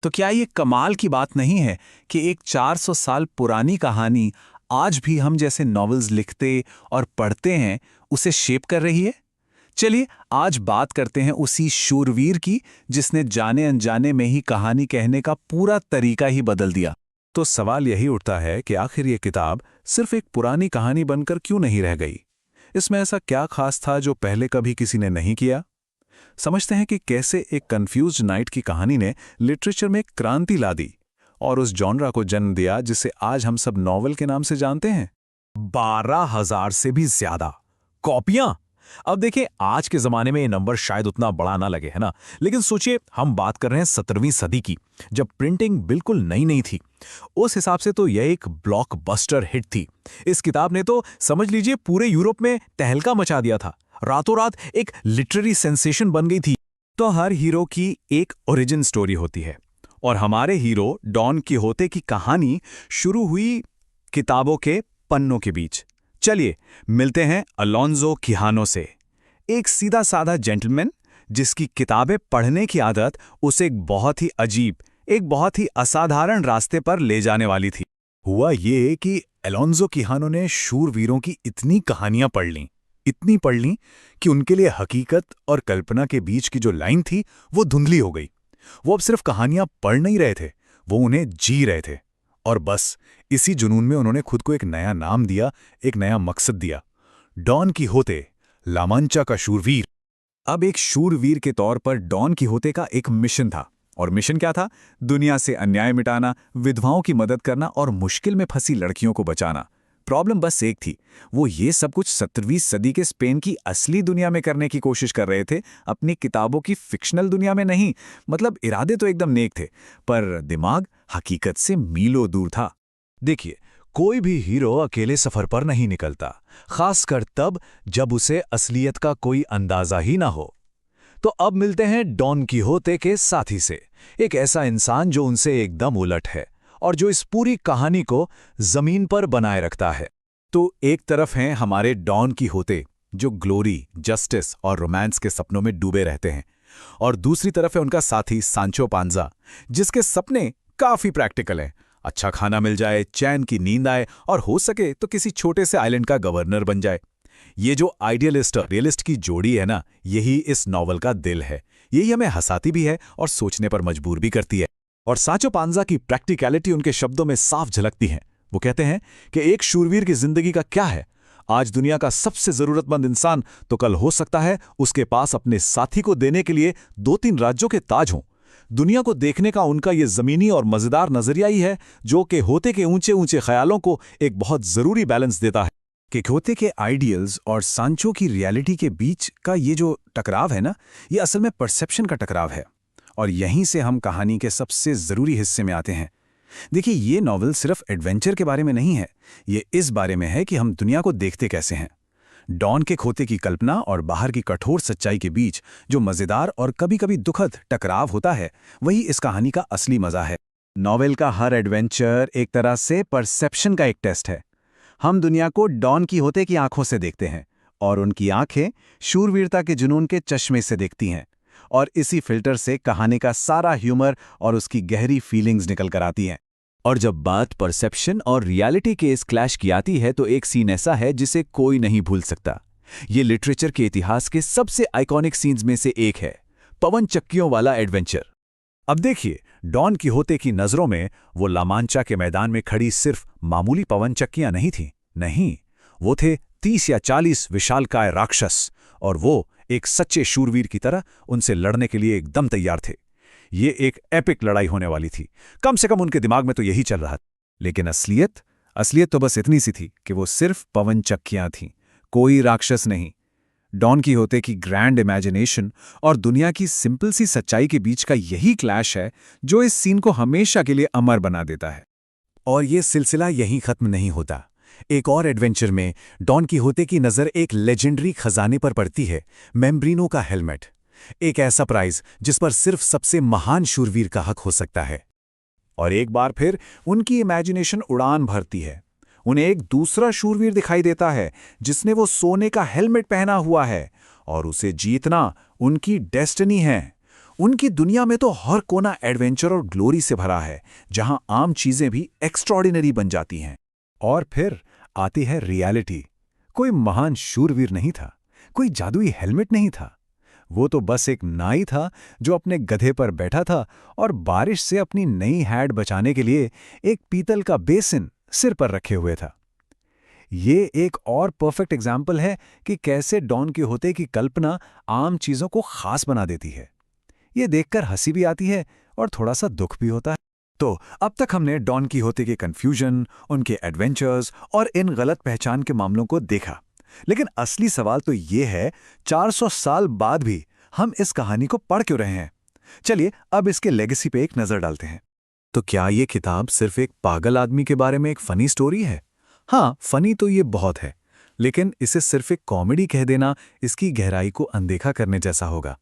तो क्या ये कमाल की बात नहीं है कि एक 400 साल पुरानी कहानी आज भी हम जैसे नॉवेल्स लिखते और पढ़ते हैं उसे शेप कर रही है। चलिए आज बात करते हैं उसी शूरवीर की जिसने जाने अनजाने में ही कहानी कहने का पूरा तरीका ही बदल दिया। तो सवाल यही उठता है कि आखिर ये किताब सिर्फ एक पुरानी कहानी बनकर क्यों नहीं रह गई। इसमें ऐसा क्या खास था जो पहले कभी किसी ने नहीं किया। समझते हैं कि कैसे एक कंफ्यूज्ड नाइट की कहानी ने लिटरेचर में एक क्रांति ला दी और उस जॉनरा को जन्म दिया जिसे आज हम सब नॉवेल के नाम से जानते हैं। 12,000 से भी ज्यादा कॉपियां। अब देखिए, आज के जमाने में ये नंबर शायद उतना बड़ा ना लगे, है ना, लेकिन सोचिए हम बात कर रहे हैं 17वीं सदी की, जब प्रिंटिंग बिल्कुल नई नहीं थी। उस हिसाब से तो यह एक ब्लॉकबस्टर हिट थी। इस किताब ने तो समझ लीजिए पूरे यूरोप में तहलका मचा दिया था। रातों रात एक लिटरेरी सेंसेशन बन गई थी। तो हर हीरो की एक ओरिजिन स्टोरी होती है और हमारे हीरो डॉन किहोते की कहानी शुरू हुई किताबों के पन्नों के बीच। चलिए मिलते हैं अलोंजो किहानो से, एक सीधा साधा जेंटलमैन जिसकी किताबें पढ़ने की आदत उसे एक बहुत ही अजीब, एक बहुत ही असाधारण रास्ते पर ले जाने वाली थी। हुआ ये कि अलोंजो किहानो ने शूरवीरों की इतनी कहानियां पढ़ लीं कि उनके लिए हकीकत और कल्पना के बीच की जो लाइन थी वो धुंधली हो गई। वो अब सिर्फ कहानियां पढ़ नहीं रहे थे, वो उन्हें जी रहे थे। और बस इसी जुनून में उन्होंने खुद को एक नया नाम दिया, एक नया मकसद दिया, डॉन किहोते, ला मांचा का शूरवीर। अब एक शूरवीर के तौर पर डॉन किहोते का एक मिशन था। और मिशन क्या था? दुनिया से अन्याय मिटाना, विधवाओं की मदद करना और मुश्किल में फंसी लड़कियों को बचाना। प्रॉब्लम बस एक थी, वो ये सब कुछ 17वीं सदी के स्पेन की असली दुनिया में करने की कोशिश कर रहे थे, अपनी किताबों की फिक्शनल दुनिया में नहीं। मतलब इरादे तो एकदम नेक थे, पर दिमाग हकीकत से मीलों दूर था। देखिए, कोई भी हीरो अकेले सफर पर नहीं निकलता, खासकर तब जब उसे असलियत का कोई अंदाजा ही ना हो। तो अब मिलते हैं डॉन किहोते के साथी से, एक ऐसा इंसान जो उनसे एकदम उलट है और जो इस पूरी कहानी को जमीन पर बनाए रखता है। तो एक तरफ हैं हमारे डॉन किहोते जो ग्लोरी, जस्टिस और रोमांस के सपनों में डूबे रहते हैं, और दूसरी तरफ है उनका साथी सांचो पांजा, जिसके सपने काफी प्रैक्टिकल हैं। अच्छा खाना मिल जाए, चैन की नींद आए और हो सके तो किसी छोटे से आइलैंड का गवर्नर बन जाए। ये जो आइडियलिस्ट और रियलिस्ट की जोड़ी है ना, यही इस नॉवल का दिल है। यही हमें हंसाती भी है और सोचने पर मजबूर भी करती है। और सांचो पांजा की प्रैक्टिकलिटी उनके शब्दों में साफ झलकती है। वो कहते हैं कि एक शूरवीर की जिंदगी का क्या है? आज दुनिया का सबसे जरूरतमंद इंसान तो कल हो सकता है उसके पास अपने साथी को देने के लिए 2-3 राज्यों के ताज हों। दुनिया को देखने का उनका ये जमीनी और मजेदार नजरिया ही है जो किहोते के ऊंचे ऊंचे ख्यालों को एक बहुत जरूरी बैलेंस देता है। किहोते के आइडियल्स और सांचो की रियलिटी के बीच का ये जो टकराव है ना, ये असल में परसेप्शन का टकराव है। और यहीं से हम कहानी के सबसे जरूरी हिस्से में आते हैं। देखिए, ये नॉवल सिर्फ एडवेंचर के बारे में नहीं है, ये इस बारे में है कि हम दुनिया को देखते कैसे हैं। डॉन के खोते की कल्पना और बाहर की कठोर सच्चाई के बीच जो मजेदार और कभी-कभी दुखद टकराव होता है, वही इस कहानी का असली मजा है। नॉवेल का हर एडवेंचर एक तरह से परसेप्शन का एक टेस्ट है। हम दुनिया को डॉन किहोते की आंखों से देखते हैं और उनकी आंखें शूरवीरता के जुनून के चश्मे से देखती हैं, और इसी फिल्टर से कहानी का सारा ह्यूमर और उसकी गहरी फीलिंग्स निकल कर आती हैं। और जब बात परसेप्शन और रियलिटी के इस क्लैश की आती है तो एक सीन ऐसा है जिसे कोई नहीं भूल सकता। ये लिटरेचर के इतिहास के सबसे आइकॉनिक सीन्स में से एक है, पवन चक्कियों वाला एडवेंचर। अब देखिए, डॉन किहोते की नजरों में वो ला मांचा के मैदान में खड़ी सिर्फ मामूली पवन चक्कियां नहीं थीं। नहीं, वो थे 30 या 40 विशालकाय राक्षस, और वो एक सच्चे शूरवीर की तरह उनसे लड़ने के लिए एकदम तैयार थे। ये एक एपिक लड़ाई होने वाली थी, कम से कम उनके दिमाग में तो यही चल रहा था। लेकिन असलियत तो बस इतनी सी थी कि वो सिर्फ पवन चक्कियां थीं, कोई राक्षस नहीं। डॉन किहोते की ग्रैंड इमेजिनेशन और दुनिया की सिंपल सी सच्चाई के बीच का यही क्लैश है जो इस सीन को हमेशा के लिए अमर बना देता है। और ये सिलसिला यहीं खत्म नहीं होता। एक और एडवेंचर में डॉन किहोते की नज़र एक लेजेंडरी खजाने पर पड़ती है, मेम्ब्रिनो का हेलमेट। एक ऐसा प्राइज जिस पर सिर्फ सबसे महान शूरवीर का हक हो सकता है। और एक बार फिर उनकी इमेजिनेशन उड़ान भरती है। उन्हें एक दूसरा शूरवीर दिखाई देता है जिसने वो सोने का हेलमेट पहना हुआ है, और उसे जीतना उनकी डेस्टिनी है। उनकी दुनिया में तो हर कोना एडवेंचर और ग्लोरी से भरा है, जहां आम चीजें भी एक्स्ट्रॉर्डिनरी बन जाती हैं। और फिर आती है रियलिटी। कोई महान शूरवीर नहीं था, कोई जादुई हेलमेट नहीं था। वो तो बस एक नाई था जो अपने गधे पर बैठा था और बारिश से अपनी नई हैट बचाने के लिए एक पीतल का बेसिन सिर पर रखे हुए था। ये एक और परफेक्ट एग्जाम्पल है कि कैसे डॉन किहोते की कल्पना आम चीजों को खास बना देती है। ये देखकर हंसी भी आती है और थोड़ा सा दुख भी होता है। तो अब तक हमने डॉन किहोते के कंफ्यूजन, उनके एडवेंचर्स और इन गलत पहचान के मामलों को देखा। लेकिन असली सवाल तो ये है, 400 साल बाद भी हम इस कहानी को पढ़ क्यों रहे हैं? चलिए अब इसके लेगेसी पे एक नजर डालते हैं। तो क्या ये किताब सिर्फ एक पागल आदमी के बारे में एक फनी स्टोरी है? हाँ, फनी तो ये बहुत है, लेकिन इसे सिर्फ एक कॉमेडी कह देना इसकी गहराई को अनदेखा करने जैसा होगा।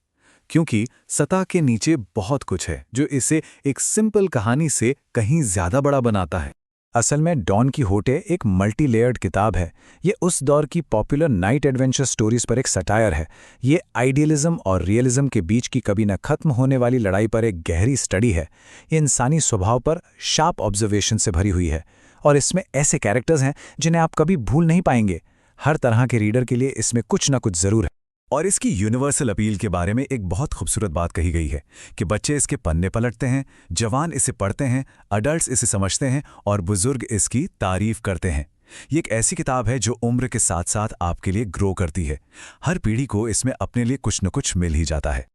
क्योंकि सतह के नीचे बहुत कुछ है जो इसे एक सिंपल कहानी से कहीं ज्यादा बड़ा बनाता है। असल में डॉन किहोटे एक मल्टी लेयर्ड किताब है। ये उस दौर की पॉपुलर नाइट एडवेंचर स्टोरीज पर एक सटायर है। ये आइडियलिज्म और रियलिज्म के बीच की कभी न खत्म होने वाली लड़ाई पर एक गहरी स्टडी है। ये इंसानी स्वभाव पर शार्प ऑब्जर्वेशन से भरी हुई है और इसमें ऐसे कैरेक्टर्स हैं जिन्हें आप कभी भूल नहीं पाएंगे। हर तरह के रीडर के लिए इसमें कुछ न कुछ जरूर है। और इसकी यूनिवर्सल अपील के बारे में एक बहुत खूबसूरत बात कही गई है कि बच्चे इसके पन्ने पलटते हैं, जवान इसे पढ़ते हैं, अडल्ट्स इसे समझते हैं और बुजुर्ग इसकी तारीफ करते हैं। ये एक ऐसी किताब है जो उम्र के साथ साथ आपके लिए ग्रो करती है। हर पीढ़ी को इसमें अपने लिए कुछ न कुछ मिल ही जाता है।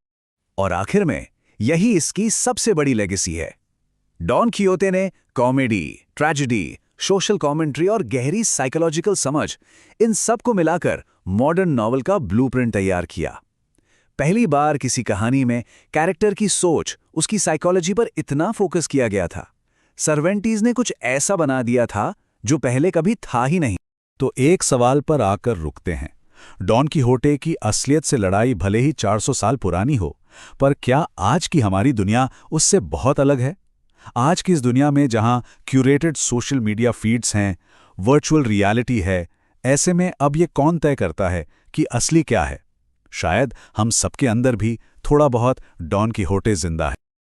और आखिर में यही इसकी सबसे बड़ी लेगेसी है। डॉन किहोते ने कॉमेडी, ट्रेजेडी, सोशल कमेंट्री और गहरी साइकोलॉजिकल समझ, इन सब को मिलाकर मॉडर्न नॉवल का ब्लूप्रिंट तैयार किया। पहली बार किसी कहानी में कैरेक्टर की सोच, उसकी साइकोलॉजी पर इतना फोकस किया गया था। सर्वेंटीज ने कुछ ऐसा बना दिया था जो पहले कभी था ही नहीं। तो एक सवाल पर आकर रुकते हैं। डॉन किहोटे की असलियत से लड़ाई भले ही 400 साल पुरानी हो, पर क्या आज की हमारी दुनिया उससे बहुत अलग है? आज की इस दुनिया में जहां क्यूरेटेड सोशल मीडिया फीड्स हैं, वर्चुअल रियलिटी है, ऐसे में अब ये कौन तय करता है कि असली क्या है? शायद हम सबके अंदर भी थोड़ा बहुत डॉन किहोटे जिंदा है।